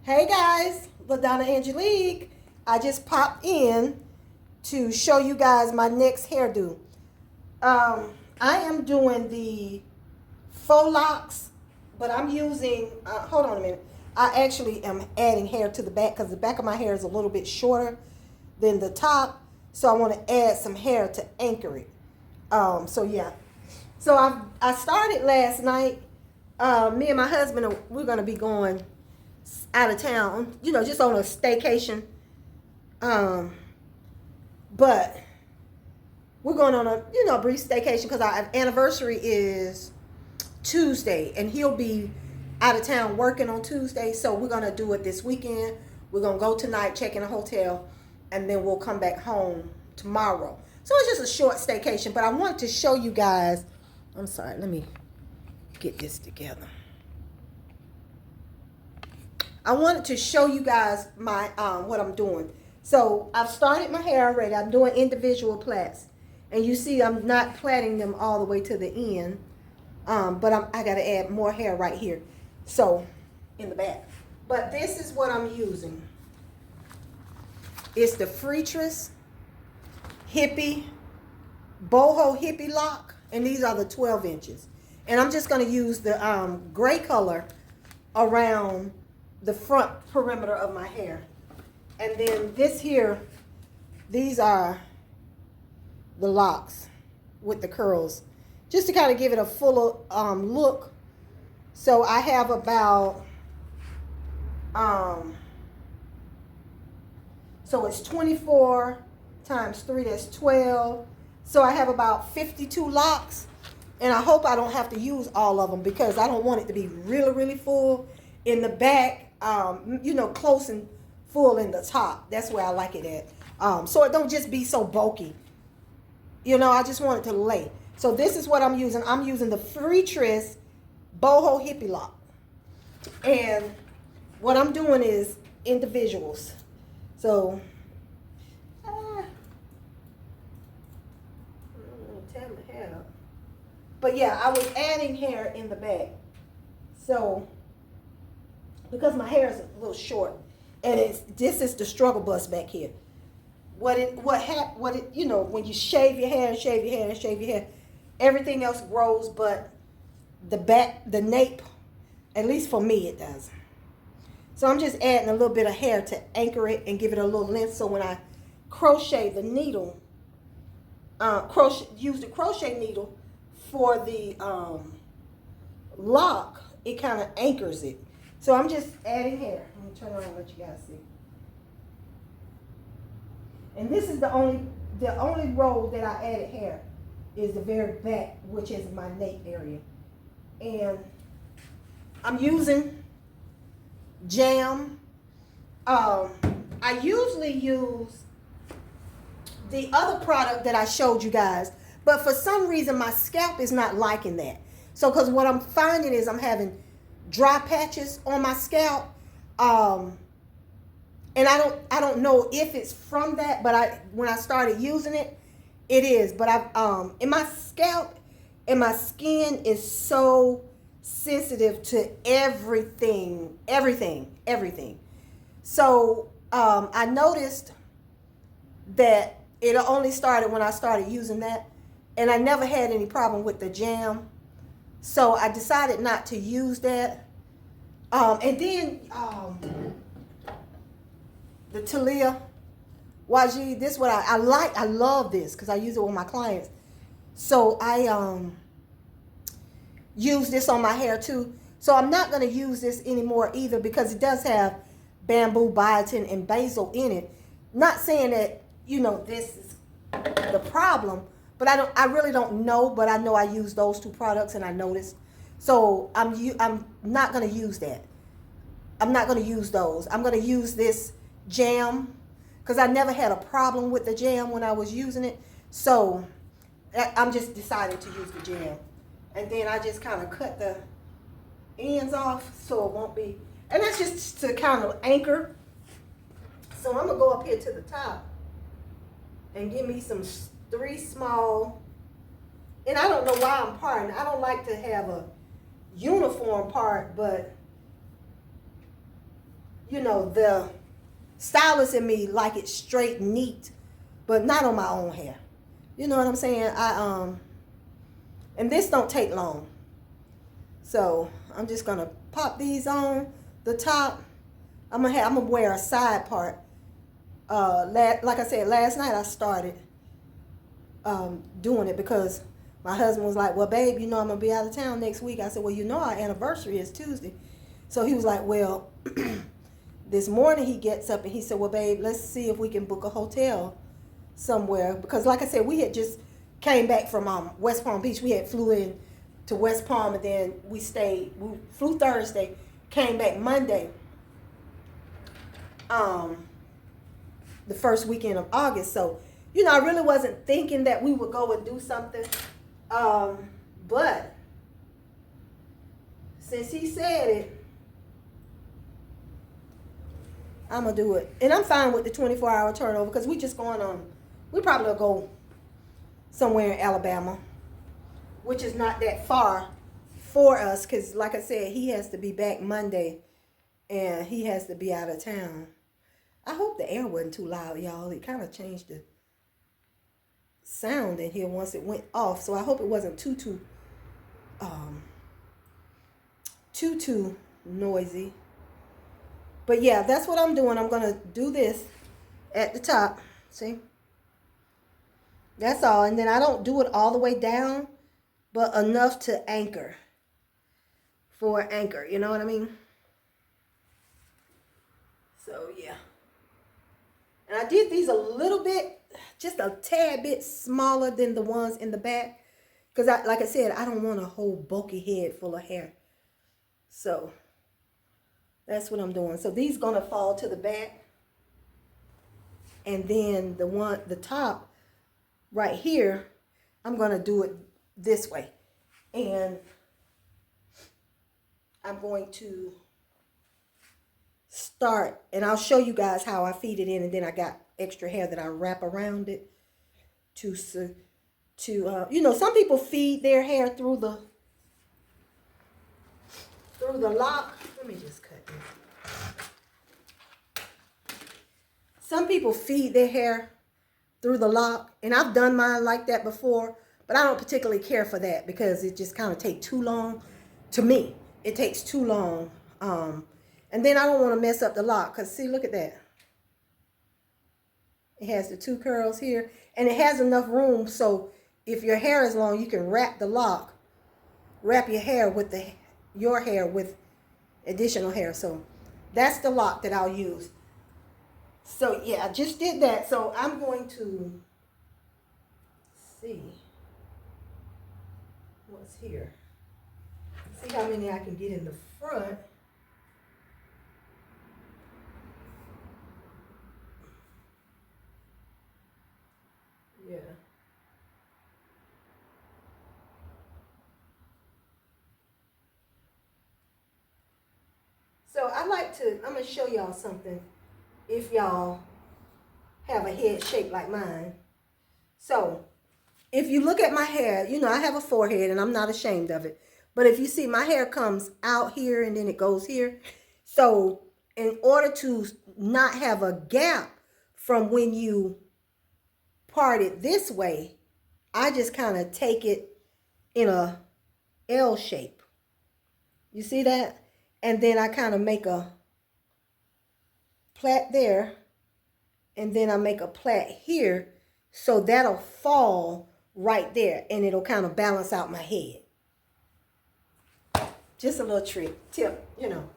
Hey guys, LaDonna Angelique. I just popped in to show you guys my next hairdo. I am doing the faux locks, but I'm using, hold on a minute. I actually am adding hair to the back because the back of my hair is a little bit shorter than the top. So I want to add some hair to anchor it. So yeah. So I started last night. Me and my husband, we're going to be going out of town, just on a staycation. But we're going on a, brief staycation because our anniversary is Tuesday and he'll be out of town working on Tuesday. So we're going to do it this weekend. We're going to go tonight, check in a hotel, and then we'll come back home tomorrow. So it's just a short staycation, but I wanted to show you guys. I'm sorry, let me get this together. I wanted to show you guys my what I'm doing. So I've started my hair already. I'm doing individual plaits, and you see I'm not plaiting them all the way to the end, but I got to add more hair right here, so in the back. But this is what I'm using. It's the Freetress Hippie Boho Hippie Lock, and these are the 12 inches. And I'm just going to use the gray color around the front perimeter of my hair. And then this here, these are the locks with the curls, just to kind of give it a fuller look. So I have about, so it's 24 times 3, that's 12. So I have about 52 locks, and I hope I don't have to use all of them because I don't want it to be really, really full in the back, close and full in the top. That's where I like it at. So it don't just be so bulky. I just want it to lay. So this is what I'm using. I'm using the Freetress Boho Hippie Lock. And what I'm doing is individuals. So, but yeah, I was adding hair in the back. So, because my hair is a little short, and this is the struggle bus back here. When you shave your hair, everything else grows, but the back, the nape, at least for me, it does. So I'm just adding a little bit of hair to anchor it and give it a little length. So when I crochet the needle, use the crochet needle for the lock, it kind of anchors it. So I'm just adding hair. Let me turn around and let you guys see. And this is the only row that I added hair is the very back, which is my nape area. And I'm using jam. I usually use the other product that I showed you guys, but for some reason my scalp is not liking that. So because what I'm finding is I'm having dry patches on my scalp, and I don't know if it's from that, but when I started using it, it is. But in my scalp and my skin is so sensitive to everything. So I noticed that it only started when I started using that, and I never had any problem with the jam. So I decided not to use that. And then the Talia YG, this is what I like. I love this because I use it with my clients. So I use this on my hair too. So I'm not going to use this anymore either because it does have bamboo, biotin, and basil in it. Not saying that, this is the problem, but I really don't know, but I know I use those two products and I noticed. So I'm not going to use that. I'm not going to use those. I'm going to use this jam because I never had a problem with the jam when I was using it. So I'm just deciding to use the jam. And then I just kind of cut the ends off so it won't be. And that's just to kind of anchor. So I'm going to go up here to the top and give me some 3 small. And I don't know why I'm parting. I don't like to have a uniform part, but you know, the stylist in me like it straight, neat, but not on my own hair. You know what I'm saying? And this don't take long. So I'm just gonna pop these on the top. I'm gonna wear a side part. Like I said, last night I started doing it because my husband was like, well, babe, you know I'm gonna be out of town next week. I said, well, you know our anniversary is Tuesday. So he was like, well, this morning he gets up and he said, well, babe, let's see if we can book a hotel somewhere. Because like I said, we had just came back from West Palm Beach. We had flew in to West Palm, and then we flew Thursday, came back Monday, the first weekend of August. So, you know, I really wasn't thinking that we would go and do something. But since he said it, I'm going to do it. And I'm fine with the 24-hour turnover because we just going on, we probably will go somewhere in Alabama, which is not that far for us because, like I said, he has to be back Monday and he has to be out of town. I hope the air wasn't too loud, y'all. It kind of changed the sound in here once it went off, so I hope it wasn't too noisy. But yeah, that's what I'm doing. I'm gonna do this at the top. See, that's all. And then I don't do it all the way down, but enough to anchor, for anchor, you know what I mean? So yeah, and I did these a little bit, just a tad bit smaller than the ones in the back, because like I said, I don't want a whole bulky head full of hair. So that's what I'm doing. So these gonna fall to the back, and then the top right here, I'm gonna do it this way, and I'm going to start, and I'll show you guys how I feed it in, and then I got extra hair that I wrap around it to you know, some people feed their hair through the lock. Let me just cut this. Some people feed their hair through the lock, and I've done mine like that before, but I don't particularly care for that because it just kind of takes too long. To me, it takes too long. And then I don't want to mess up the lock because, see, look at that. It has the two curls here, and it has enough room so if your hair is long, you can wrap the lock, wrap your hair with your hair with additional hair. So that's the lock that I'll use. So yeah, I just did that. So I'm going to see what's here. See how many I can get in the front. Yeah. So I'm going to show y'all something if y'all have a head shaped like mine. So if you look at my hair, you know, I have a forehead and I'm not ashamed of it. But if you see, my hair comes out here and then it goes here. So in order to not have a gap from when you part it this way, I just kind of take it in a L shape. You see that? And then I kind of make a plait there, and then I make a plait here, so that'll fall right there, and it'll kind of balance out my head. Just a little tip, you know.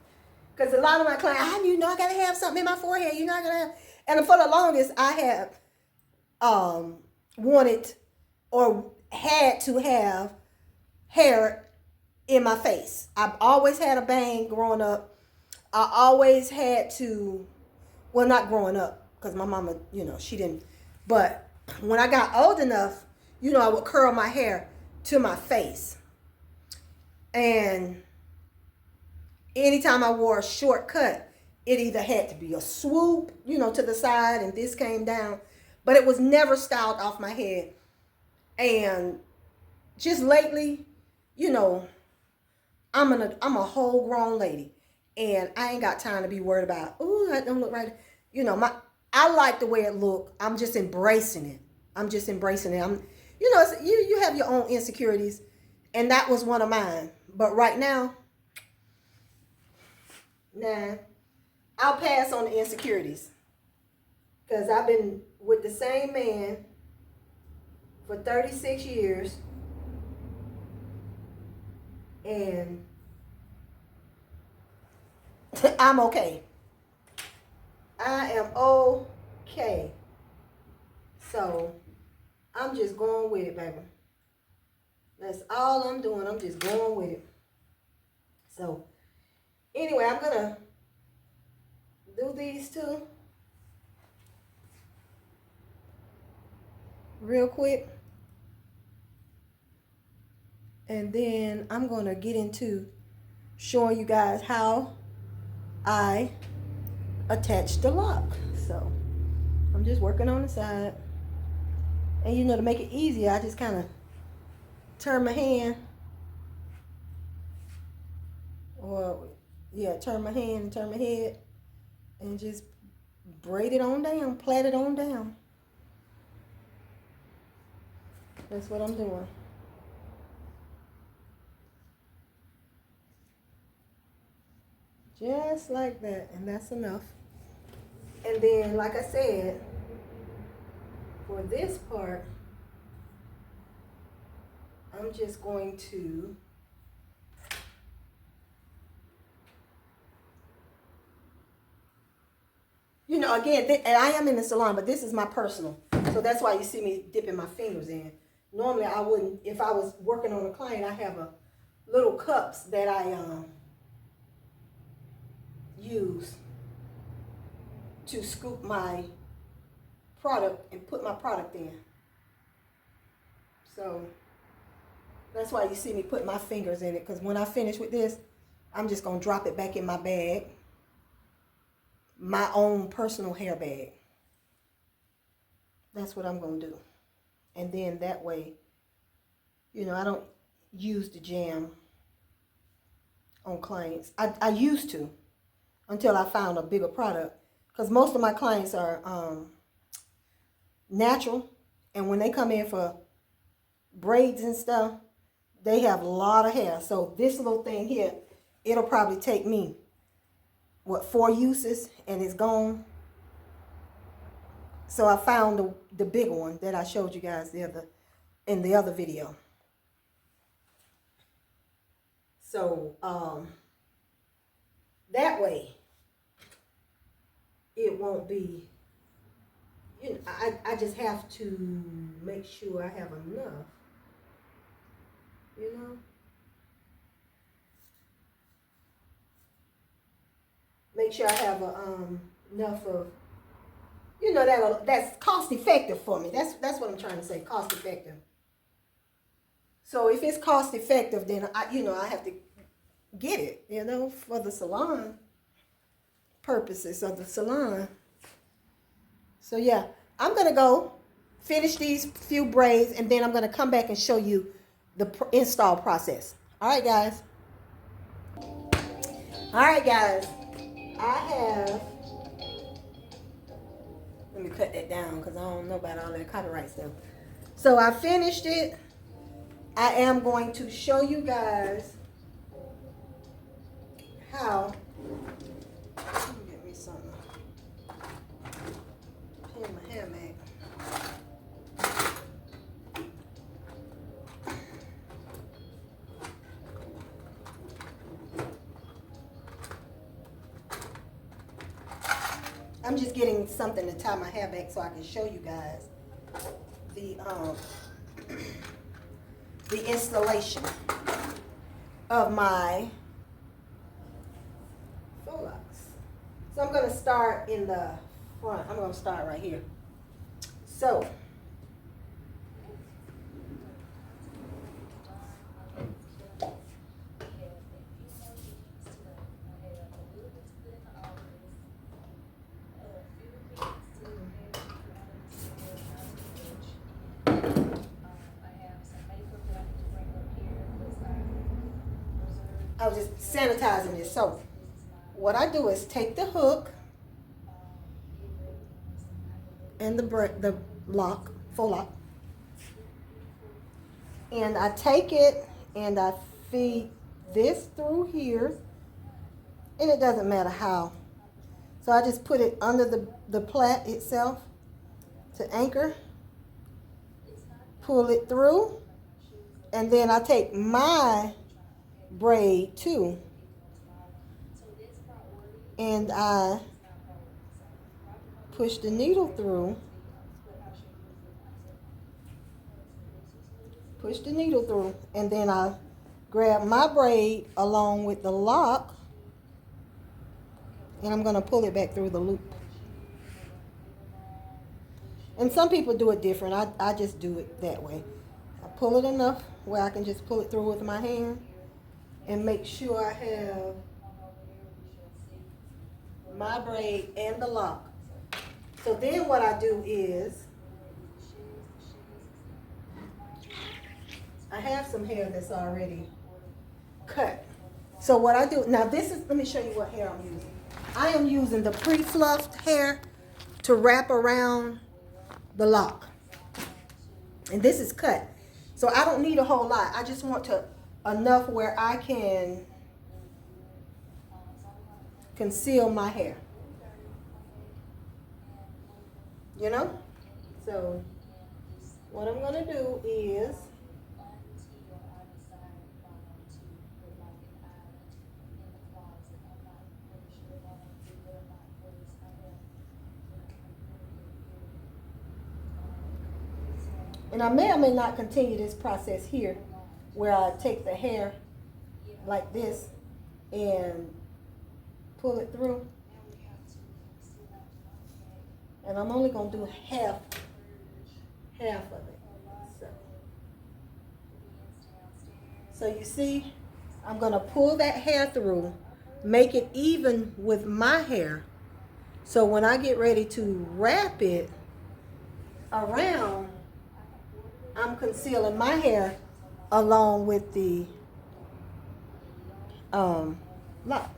Because a lot of my clients, you know, I got to have something in my forehead. You're not going to have. And for the longest, I have wanted or had to have hair in my face. I've always had a bang growing up. I always had to, well, not growing up, because my mama, you know, she didn't. But when I got old enough, you know, I would curl my hair to my face. And anytime I wore a short cut, it either had to be a swoop, you know, to the side, and this came down. But it was never styled off my head. And just lately, you know, I'm a whole grown lady. And I ain't got time to be worried about, oh, that don't look right. You know, I like the way it look. I'm just embracing it. I'm just embracing it. You know, you have your own insecurities, and that was one of mine. But right now, nah, I'll pass on the insecurities because I've been with the same man for 36 years, and I'm okay. I am okay. So I'm just going with it, baby. That's all I'm doing. I'm just going with it. So anyway, I'm gonna do these two real quick. And then I'm gonna get into showing you guys how I attach the lock. So I'm just working on the side. And you know, to make it easier, I just kind of turn my hand. Or, yeah, turn my hand and turn my head. And just braid it on down, plait it on down. That's what I'm doing. Just like that, and that's enough. And then, like I said, for this part, I'm just going to you know, again, and I am in the salon, but this is my personal. So that's why you see me dipping my fingers in. Normally, I wouldn't. If I was working on a client, I have a little cups that I use to scoop my product and put my product in. So that's why you see me put my fingers in it, because when I finish with this, I'm just going to drop it back in my bag, my own personal hair bag. That's what I'm going to do. And then that way, you know, I don't use the jam on clients. I used to, until I found a bigger product, because most of my clients are natural, and when they come in for braids and stuff, they have a lot of hair. So this little thing here, it'll probably take me, what, 4 uses, and it's gone. So I found the bigger one that I showed you guys in the other video. So that way it won't be, you know, I just have to make sure I have enough, you know. Make sure I have enough of, you know, that's cost effective for me. That's what I'm trying to say, cost effective. So if it's cost effective, then I have to get it, you know, for the salon purposes of the salon. So yeah, I'm gonna go finish these few braids, and then I'm gonna come back and show you the install process. All right, guys. All right, guys. I have. Let me cut that down because I don't know about all that copyright stuff. So I finished it. I am going to show you guys how. Let me get me something. Pin my hair back. I'm just getting something to tie my hair back so I can show you guys the installation of my faux locs. So I'm going to start in the front. I'm going to start right here. So I was just sanitizing this soap. what I do is take the hook and the lock, faux lock, and I take it and I feed this through here, and it doesn't matter how. So I just put it under the plait itself to anchor, pull it through, and then I take my braid too, and I push the needle through, and then I grab my braid along with the lock, and I'm going to pull it back through the loop. And some people do it different. I just do it that way. I pull it enough where I can just pull it through with my hand and make sure I have my braid and the lock. So then what I do is, I have some hair that's already cut. So what I do, now this is, let me show you what hair I'm using. I am using the pre-fluffed hair to wrap around the lock. And this is cut. So I don't need a whole lot. I just want enough where I can conceal my hair. You know? So what I'm going to do is, and I may or may not continue this process here, where I take the hair like this and pull it through. And I'm only going to do half of it. So you see, I'm going to pull that hair through, make it even with my hair. So when I get ready to wrap it around, I'm concealing my hair along with the lock.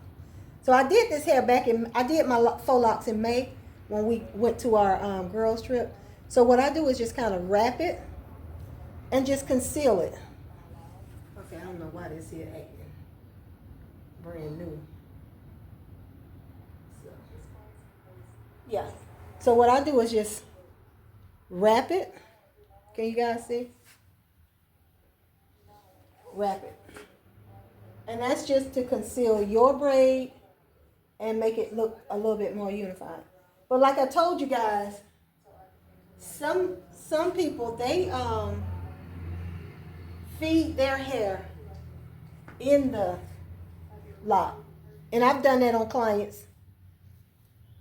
So I did this hair I did my faux locks in May when we went to our girls trip. So what I do is just kind of wrap it and just conceal it. Okay, I don't know why this here acting brand new. So, yeah. So what I do is just wrap it. Can you guys see? Wrap it. And that's just to conceal your braid and make it look a little bit more unified. But like I told you guys, some people, they feed their hair in the lock. And I've done that on clients.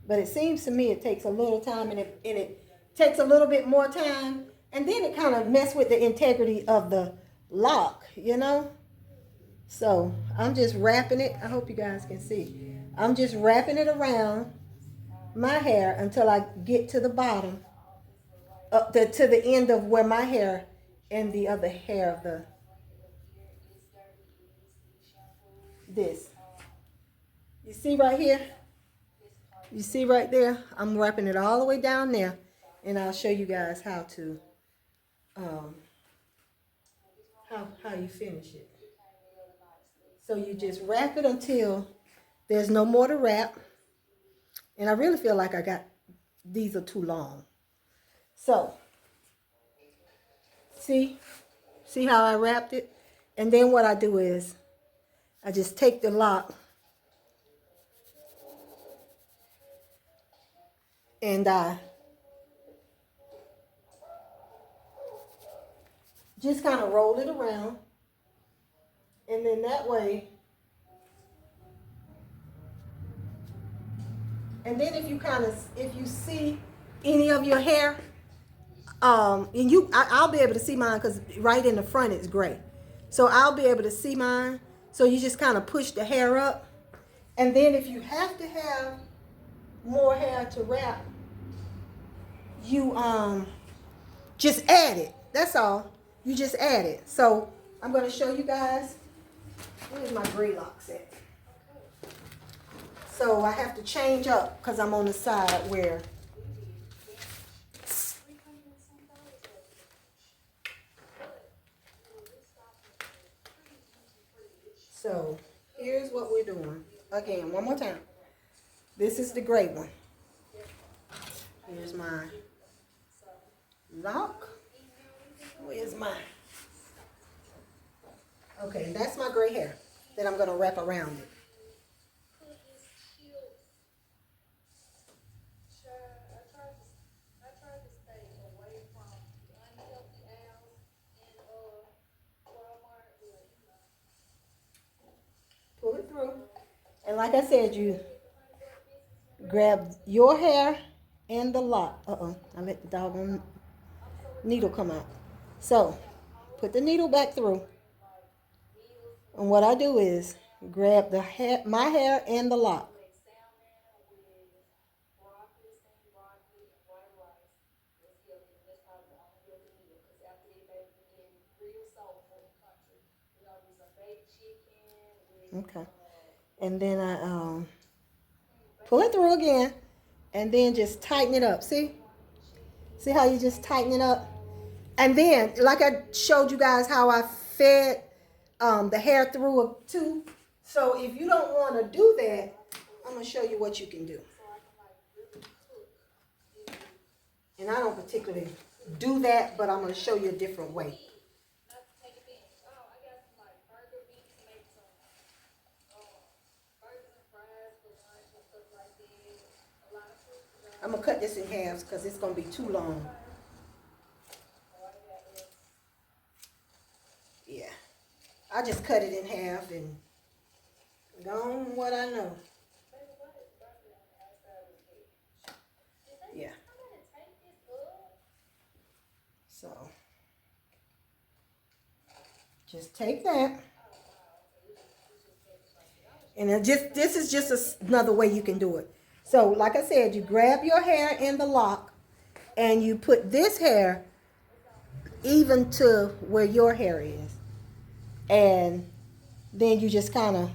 But it seems to me it takes a little time, and it takes a little bit more time. And then it kind of messes with the integrity of the lock, you know? So I'm just wrapping it. I hope you guys can see. I'm just wrapping it around my hair until I get to the bottom, to the end of where my hair and the other hair of this. You see right here? You see right there? I'm wrapping it all the way down there, and I'll show you guys how to how you finish it. So you just wrap it until there's no more to wrap. And I really feel like these are too long. So, see how I wrapped it? And then what I do is I just take the lock and I just kind of roll it around, and then that way, and then if you see any of your hair, and I'll be able to see mine because right in the front it's gray, so I'll be able to see mine. So you just kind of push the hair up, and then if you have to have more hair to wrap, you just add it. That's all. You just add it. So I'm going to show you guys. Where's my gray locks at? So I have to change up because I'm on the side where. So here's what we're doing. Again, one more time. This is the gray one. Here's my lock. Where's mine? Okay, that's my gray hair that I'm going to wrap around it. Pull it through. And like I said, you grab your hair and the lock. I let the doggone needle come out. So, put the needle back through. And what I do is grab the hair, my hair and the lock. Okay. And then I pull it through again and then just tighten it up. See? See how you just tighten it up? And then, like I showed you guys how I fed the hair through a tube. So if you don't want to do that, I'm going to show you what you can do. And I don't particularly do that, but I'm going to show you a different way. I'm going to cut this in halves because it's going to be too long. Yeah. I just cut it in half and gone what I know. Yeah. So, just take that. And this is just another way you can do it. So, like I said, you grab your hair in the lock and you put this hair even to where your hair is. And then you just kind of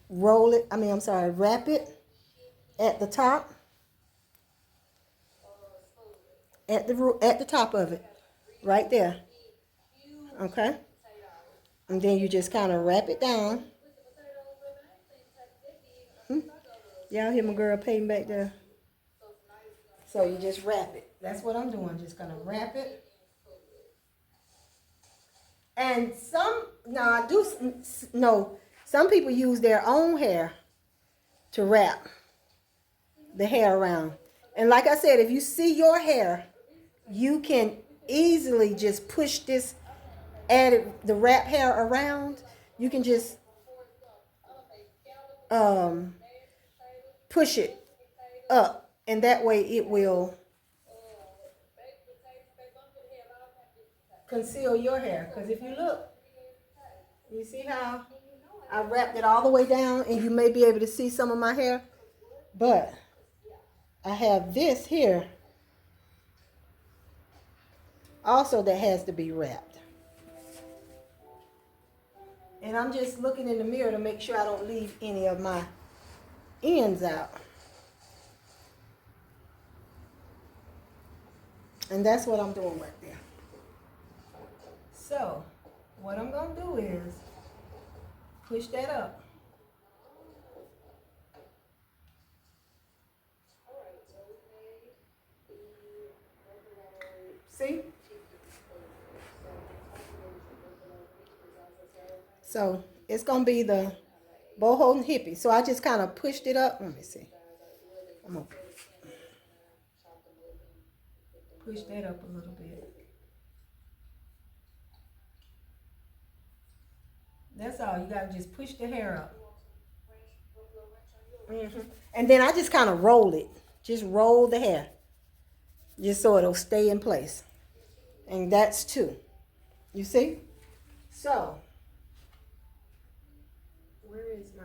wrap it at the top. At the top of it. Right there. Okay? And then you just kind of wrap it down. Y'all hear my girl Peyton back there? So you just wrap it. That's what I'm doing. Just gonna wrap it. And some people use their own hair to wrap the hair around. And like I said, if you see your hair, you can easily just push this the wrap hair around. You can just push it up, and that way it will conceal your hair. Because if you look, you see how I wrapped it all the way down, and you may be able to see some of my hair, but I have this here also that has to be wrapped. And I'm just looking in the mirror to make sure I don't leave any of my ends out. And that's what I'm doing right there. So, what I'm going to do is push that up. See? So, it's going to be the boho and hippie. So, I just kind of pushed it up. Let me see. I'm going to push that up a little bit. That's all. You got to just push the hair up. And then I just kind of roll it. Just roll the hair. Just so it'll stay in place. And that's two. You see? So, where is my...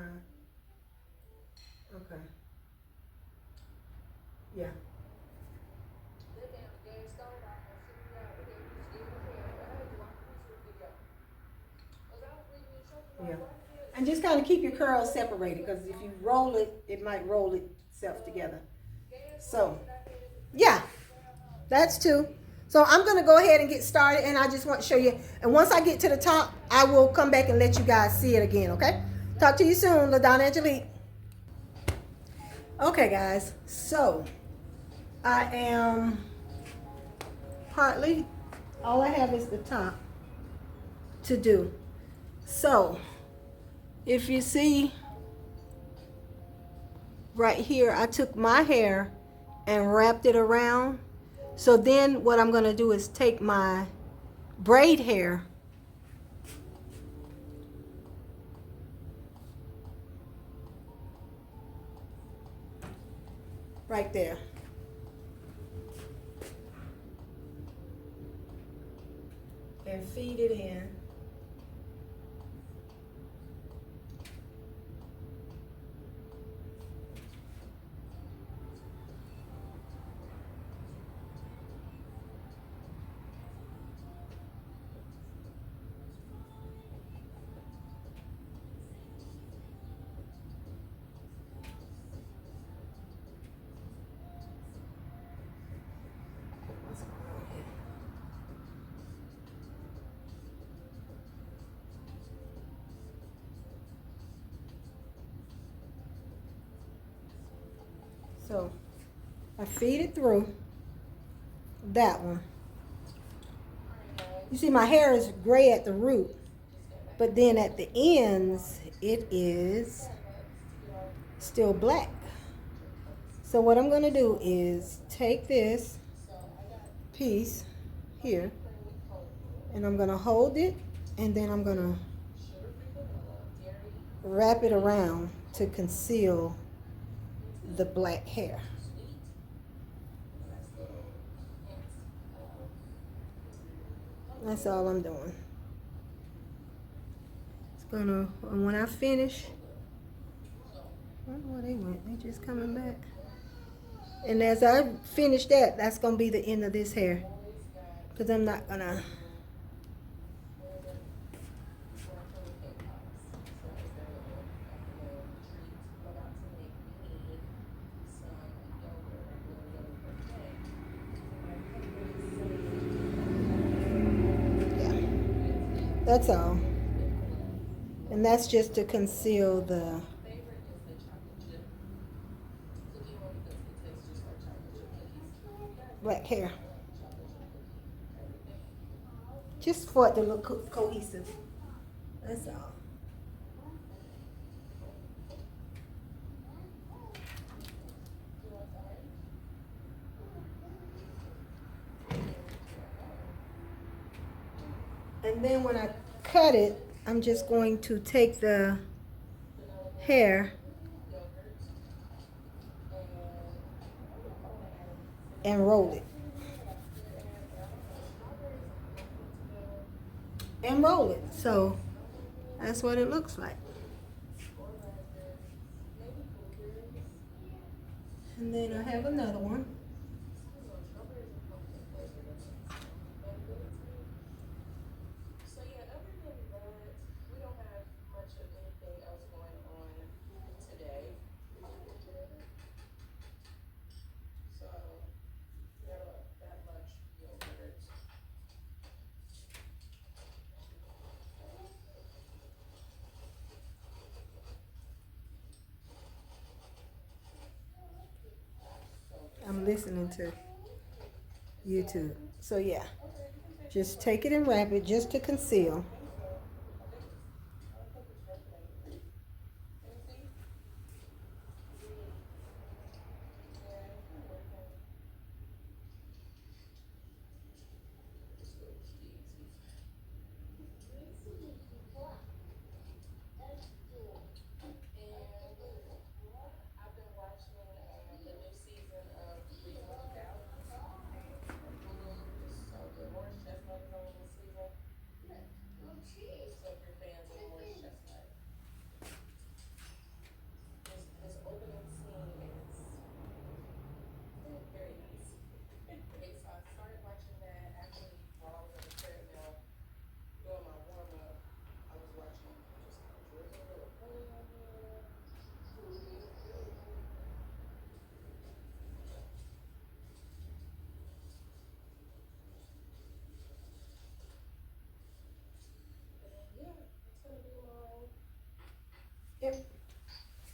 Okay. Yeah. Yeah. And just kind of keep your curls separated, because if you roll it, it might roll itself together. So, yeah, that's two. So I'm going to go ahead and get started, and I just want to show you. And once I get to the top, I will come back and let you guys see it again, okay? Talk to you soon, LaDonna Angelique. Okay, guys, so I am partly, all I have is the top to do. So if you see right here, I took my hair and wrapped it around. So then what I'm going to do is take my braid hair right there. And feed it in. So I feed it through that one. You see my hair is gray at the root, but then at the ends it is still black. So what I'm going to do is take this piece here, and I'm going to hold it, and then I'm going to wrap it around to conceal the black hair. That's all I'm doing. It's gonna, and when I finish, I don't know where they went. They just coming back. And as I finish that, that's gonna be the end of this hair, because I'm not gonna. That's all. And that's just to conceal the black hair. Just for it to look cohesive. That's all. And then when I cut it, I'm just going to take the hair and roll it. And roll it. So that's what it looks like. And then I have another one. I'm listening to YouTube. So yeah, just take it and wrap it just to conceal.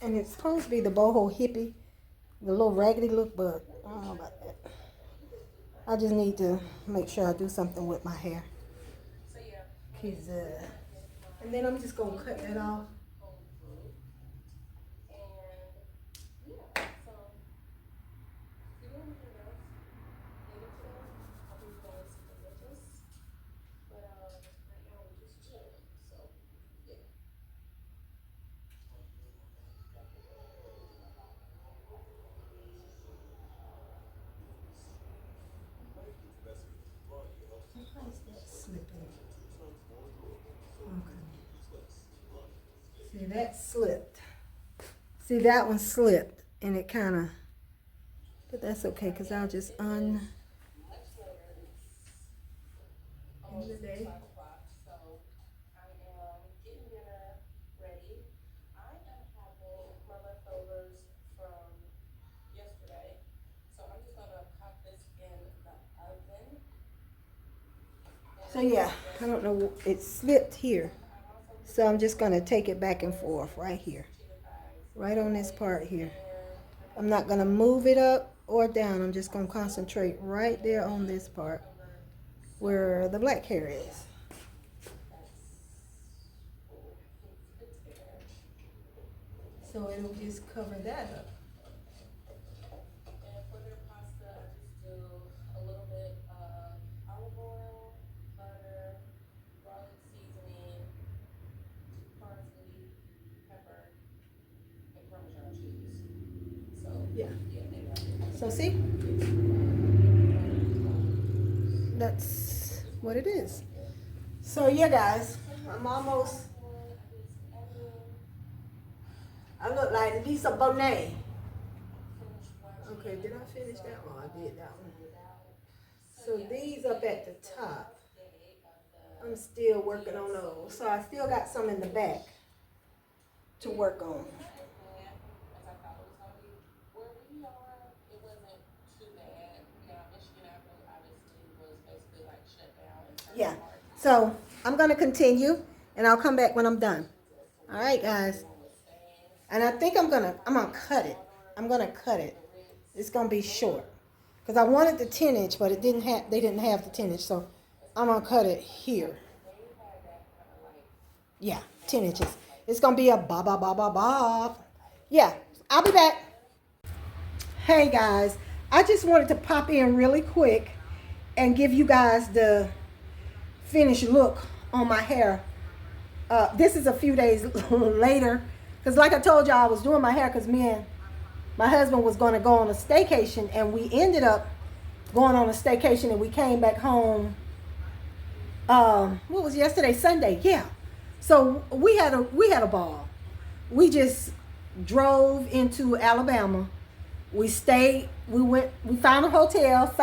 And it's supposed to be the boho hippie, the little raggedy look, but I don't know about that. I just need to make sure I do something with my hair. Cause, and then I'm just gonna cut that off. How's that slipping? Okay. See, that slipped. See, that one slipped, and it kind of, but that's okay, because I'll just in the day. So yeah, I don't know, it slipped here. So I'm just gonna take it back and forth right here. Right on this part here. I'm not gonna move it up or down. I'm just gonna concentrate right there on this part where the black hair is. So it'll just cover that up. And for their pasta, I just do a little bit of olive oil, butter, garlic seasoning, parsley, pepper, and Parmesan cheese. So yeah. So see, that's what it is. So yeah, guys, I'm almost. I look like Lisa Bonet. Okay, did I finish that one? I did that one. So these up at the top, I'm still working on those. So I still got some in the back to work on. Yeah, so I'm going to continue, and I'll come back when I'm done. All right, guys. And I think I'm gonna cut it. I'm gonna cut it. It's gonna be short, because I wanted the 10-inch, but they didn't have the 10-inch, so I'm gonna cut it here. Yeah, 10 inches. It's gonna be a bob. Yeah, I'll be back. Hey guys, I just wanted to pop in really quick and give you guys the finished look on my hair. This is a few days later. Because like I told y'all, I was doing my hair because me and my husband was going to go on a staycation. And we ended up going on a staycation, and we came back home. What was yesterday? Sunday. Yeah. So we had a ball. We just drove into Alabama. We stayed. We found a hotel,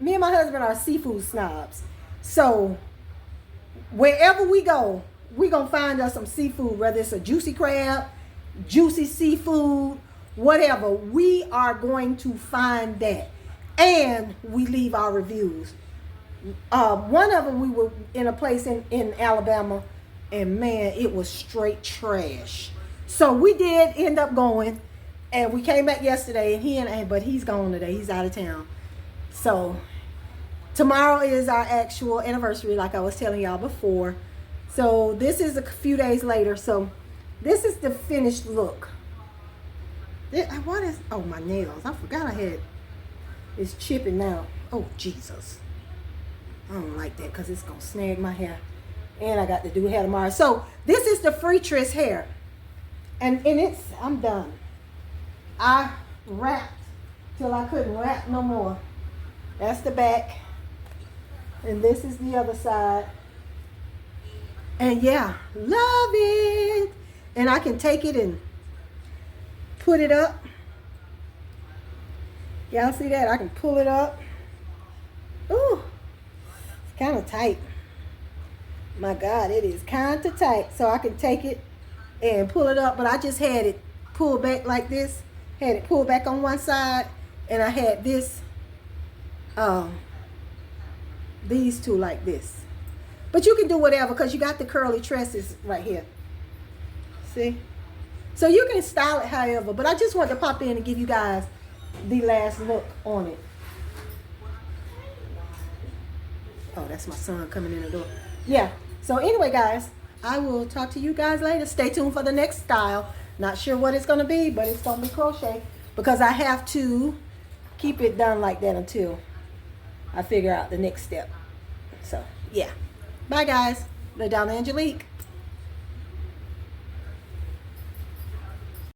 me and my husband are seafood snobs. So wherever we go, we're going to find us some seafood, whether it's a juicy crab, juicy seafood, whatever. We are going to find that. And we leave our reviews. One of them, we were in a place in Alabama, and man, it was straight trash. So we did end up going, and we came back yesterday, but he's gone today. He's out of town. So tomorrow is our actual anniversary, like I was telling y'all before. So this is a few days later. So this is the finished look. My nails. I forgot I had, it's chipping out. Oh, Jesus. I don't like that because it's going to snag my hair. And I got to do hair tomorrow. So this is the free twist hair. And I'm done. I wrapped till I couldn't wrap no more. That's the back. And this is the other side. And yeah, love it. And I can take it and put it up. Y'all see that? I can pull it up. Ooh, it's kind of tight. My God, it is kind of tight. So I can take it and pull it up. But I just had it pulled back like this. Had it pulled back on one side. And I had this, these two like this. But you can do whatever because you got the curly tresses right here. See? So you can style it however, but I just wanted to pop in and give you guys the last look on it. Oh, that's my son coming in the door. Yeah. So anyway, guys, I will talk to you guys later. Stay tuned for the next style. Not sure what it's going to be, but it's going to be crochet because I have to keep it done like that until I figure out the next step. So, yeah. Bye, guys. Lay down, Angelique.